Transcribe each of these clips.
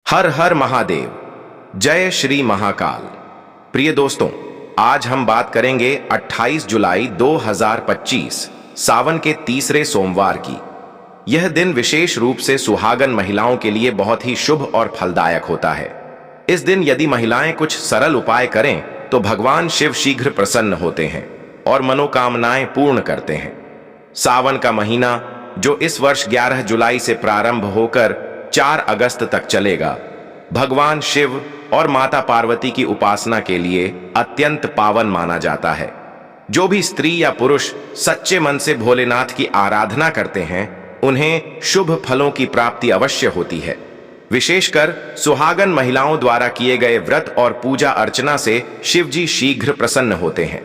हर हर महादेव, जय श्री महाकाल। प्रिय दोस्तों, आज हम बात करेंगे 28 जुलाई 2025 सावन के तीसरे सोमवार की। यह दिन विशेष रूप से सुहागन महिलाओं के लिए बहुत ही शुभ और फलदायक होता है। इस दिन यदि महिलाएं कुछ सरल उपाय करें तो भगवान शिव शीघ्र प्रसन्न होते हैं और मनोकामनाएं पूर्ण करते हैं। सावन का महीना, जो इस वर्ष 11 जुलाई से प्रारंभ होकर 4 अगस्त तक चलेगा, भगवान शिव और माता पार्वती की उपासना के लिए अत्यंत पावन माना जाता है। जो भी स्त्री या पुरुष सच्चे मन से भोलेनाथ की आराधना करते हैं, उन्हें शुभ फलों की प्राप्ति अवश्य होती है। विशेषकर सुहागन महिलाओं द्वारा किए गए व्रत और पूजा अर्चना से शिव जी शीघ्र प्रसन्न होते हैं।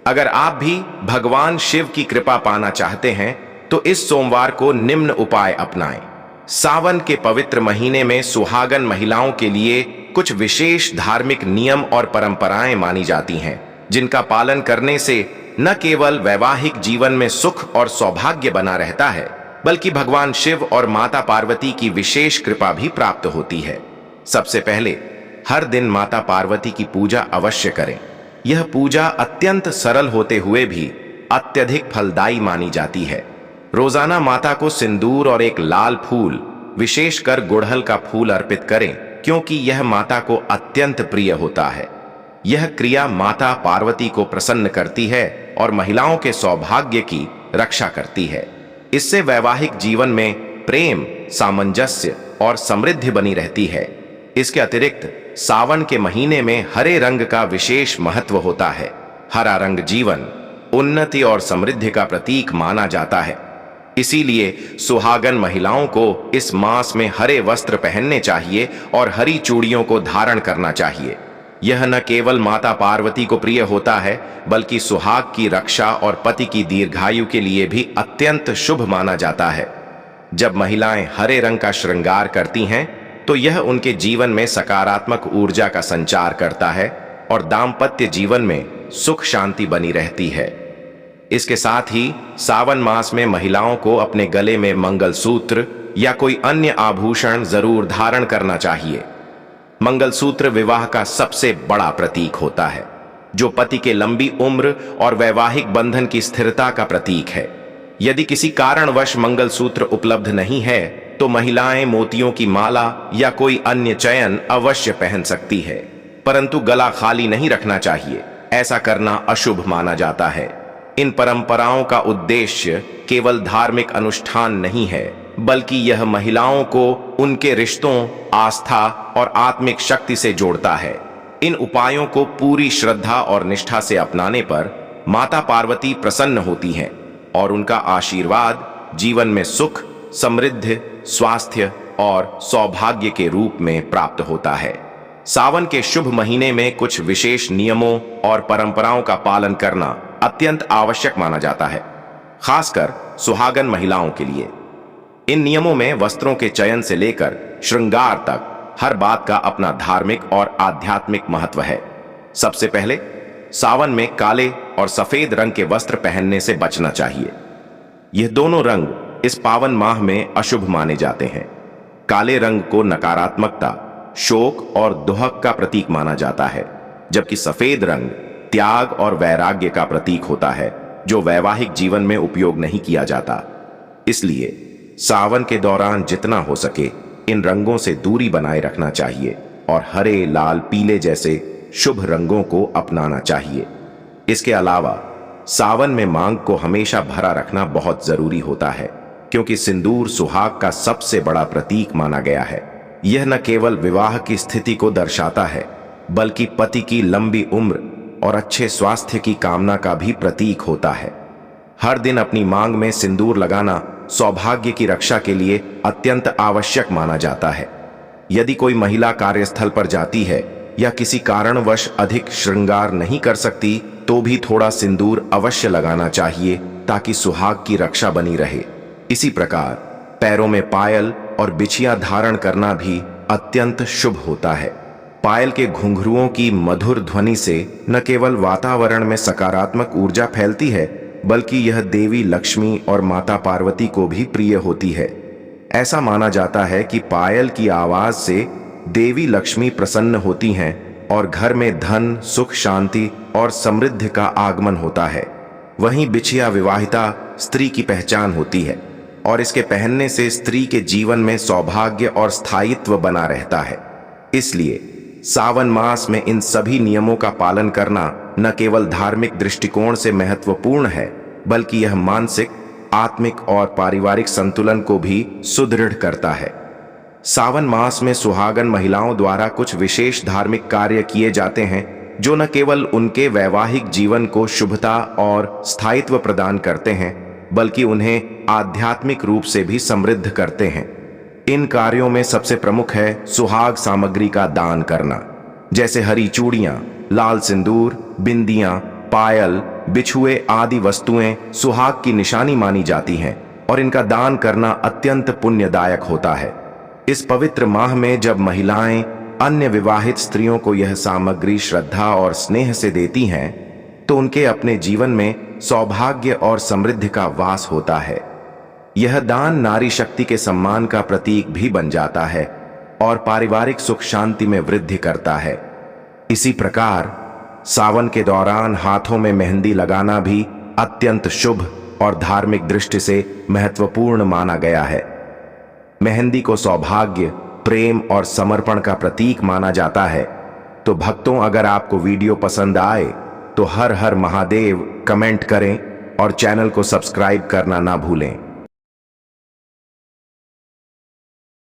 अगर आप भी भगवान शिव की कृपा पाना चाहते हैं तो इस सोमवार को निम्न उपाय अपनाएं। सावन के पवित्र महीने में सुहागन महिलाओं के लिए कुछ विशेष धार्मिक नियम और परंपराएं मानी जाती हैं, जिनका पालन करने से न केवल वैवाहिक जीवन में सुख और सौभाग्य बना रहता है, बल्कि भगवान शिव और माता पार्वती की विशेष कृपा भी प्राप्त होती है। सबसे पहले, हर दिन माता पार्वती की पूजा अवश्य करें। यह पूजा अत्यंत सरल होते हुए भी अत्यधिक फलदायी मानी जाती है। रोजाना माता को सिंदूर और एक लाल फूल, विशेषकर गुड़हल का फूल अर्पित करें, क्योंकि यह माता को अत्यंत प्रिय होता है। यह क्रिया माता पार्वती को प्रसन्न करती है और महिलाओं के सौभाग्य की रक्षा करती है। इससे वैवाहिक जीवन में प्रेम, सामंजस्य और समृद्धि बनी रहती है। इसके अतिरिक्त सावन के महीने में हरे रंग का विशेष महत्व होता है। हरा रंग जीवन, उन्नति और समृद्धि का प्रतीक माना जाता है। इसीलिए सुहागन महिलाओं को इस मास में हरे वस्त्र पहनने चाहिए और हरी चूड़ियों को धारण करना चाहिए। यह न केवल माता पार्वती को प्रिय होता है, बल्कि सुहाग की रक्षा और पति की दीर्घायु के लिए भी अत्यंत शुभ माना जाता है। जब महिलाएं हरे रंग का श्रृंगार करती हैं, तो यह उनके जीवन में सकारात्मक ऊर्जा का संचार करता है और दाम्पत्य जीवन में सुख शांति बनी रहती है। इसके साथ ही सावन मास में महिलाओं को अपने गले में मंगलसूत्र या कोई अन्य आभूषण जरूर धारण करना चाहिए। मंगलसूत्र विवाह का सबसे बड़ा प्रतीक होता है, जो पति के लंबी उम्र और वैवाहिक बंधन की स्थिरता का प्रतीक है। यदि किसी कारणवश मंगलसूत्र उपलब्ध नहीं है, तो महिलाएं मोतियों की माला या कोई अन्य चयन अवश्य पहन सकती है, परंतु गला खाली नहीं रखना चाहिए। ऐसा करना अशुभ माना जाता है। इन परंपराओं का उद्देश्य केवल धार्मिक अनुष्ठान नहीं है, बल्कि यह महिलाओं को उनके रिश्तों, आस्था और आत्मिक शक्ति से जोड़ता है। इन उपायों को पूरी श्रद्धा और निष्ठा से अपनाने पर माता पार्वती प्रसन्न होती हैं और उनका आशीर्वाद जीवन में सुख, समृद्धि, स्वास्थ्य और सौभाग्य के रूप में प्राप्त होता है। सावन के शुभ महीने में कुछ विशेष नियमों और परंपराओं का पालन करना अत्यंत आवश्यक माना जाता है, खासकर सुहागन महिलाओं के लिए। इन नियमों में वस्त्रों के चयन से लेकर श्रृंगार तक हर बात का अपना धार्मिक और आध्यात्मिक महत्व है। सबसे पहले, सावन में काले और सफेद रंग के वस्त्र पहनने से बचना चाहिए। यह दोनों रंग इस पावन माह में अशुभ माने जाते हैं। काले रंग को नकारात्मकता, शोक और दुहक का प्रतीक माना जाता है, जबकि सफेद रंग त्याग और वैराग्य का प्रतीक होता है, जो वैवाहिक जीवन में उपयोग नहीं किया जाता। इसलिए सावन के दौरान जितना हो सके इन रंगों से दूरी बनाए रखना चाहिए और हरे, लाल, पीले जैसे शुभ रंगों को अपनाना चाहिए। इसके अलावा सावन में मांग को हमेशा भरा रखना बहुत जरूरी होता है, क्योंकि सिंदूर सुहाग का सबसे बड़ा प्रतीक माना गया है। यह न केवल विवाह की स्थिति को दर्शाता है, बल्कि पति की लंबी उम्र और अच्छे स्वास्थ्य की कामना का भी प्रतीक होता है। हर दिन अपनी मांग में सिंदूर लगाना सौभाग्य की रक्षा के लिए अत्यंत आवश्यक माना जाता है। यदि कोई महिला कार्यस्थल पर जाती है या किसी कारणवश अधिक श्रृंगार नहीं कर सकती, तो भी थोड़ा सिंदूर अवश्य लगाना चाहिए, ताकि सुहाग की रक्षा बनी रहे। इसी प्रकार पैरों में पायल और बिछिया धारण करना भी अत्यंत शुभ होता है। पायल के घुंघरुओं की मधुर ध्वनि से न केवल वातावरण में सकारात्मक ऊर्जा फैलती है, बल्कि यह देवी लक्ष्मी और माता पार्वती को भी प्रिय होती है। ऐसा माना जाता है कि पायल की आवाज से देवी लक्ष्मी प्रसन्न होती हैं और घर में धन, सुख, शांति और समृद्धि का आगमन होता है। वहीं बिछिया विवाहिता स्त्री की पहचान होती है और इसके पहनने से स्त्री के जीवन में सौभाग्य और स्थायित्व बना रहता है। इसलिए सावन मास में इन सभी नियमों का पालन करना न केवल धार्मिक दृष्टिकोण से महत्वपूर्ण है, बल्कि यह मानसिक, आत्मिक और पारिवारिक संतुलन को भी सुदृढ़ करता है। सावन मास में सुहागन महिलाओं द्वारा कुछ विशेष धार्मिक कार्य किए जाते हैं जो न केवल उनके वैवाहिक जीवन को शुभता और स्थायित्व प्रदान करते हैं, बल्कि उन्हें आध्यात्मिक रूप से भी समृद्ध करते हैं। इन कार्यों में सबसे प्रमुख है सुहाग सामग्री का दान करना, जैसे हरी चूड़ियां, लाल सिंदूर, बिंदियां, पायल, बिछुए आदि वस्तुएं सुहाग की निशानी मानी जाती हैं और इनका दान करना अत्यंत पुण्यदायक होता है। इस पवित्र माह में जब महिलाएं अन्य विवाहित स्त्रियों को यह सामग्री श्रद्धा और स्नेह से देती हैं, तो उनके अपने जीवन में सौभाग्य और समृद्धि का वास होता है। यह दान नारी शक्ति के सम्मान का प्रतीक भी बन जाता है और पारिवारिक सुख शांति में वृद्धि करता है। इसी प्रकार सावन के दौरान हाथों में मेहंदी लगाना भी अत्यंत शुभ और धार्मिक दृष्टि से महत्वपूर्ण माना गया है। मेहंदी को सौभाग्य, प्रेम और समर्पण का प्रतीक माना जाता है। तो भक्तों, अगर आपको वीडियो पसंद आए तो हर हर महादेव कमेंट करें और चैनल को सब्सक्राइब करना ना भूलें।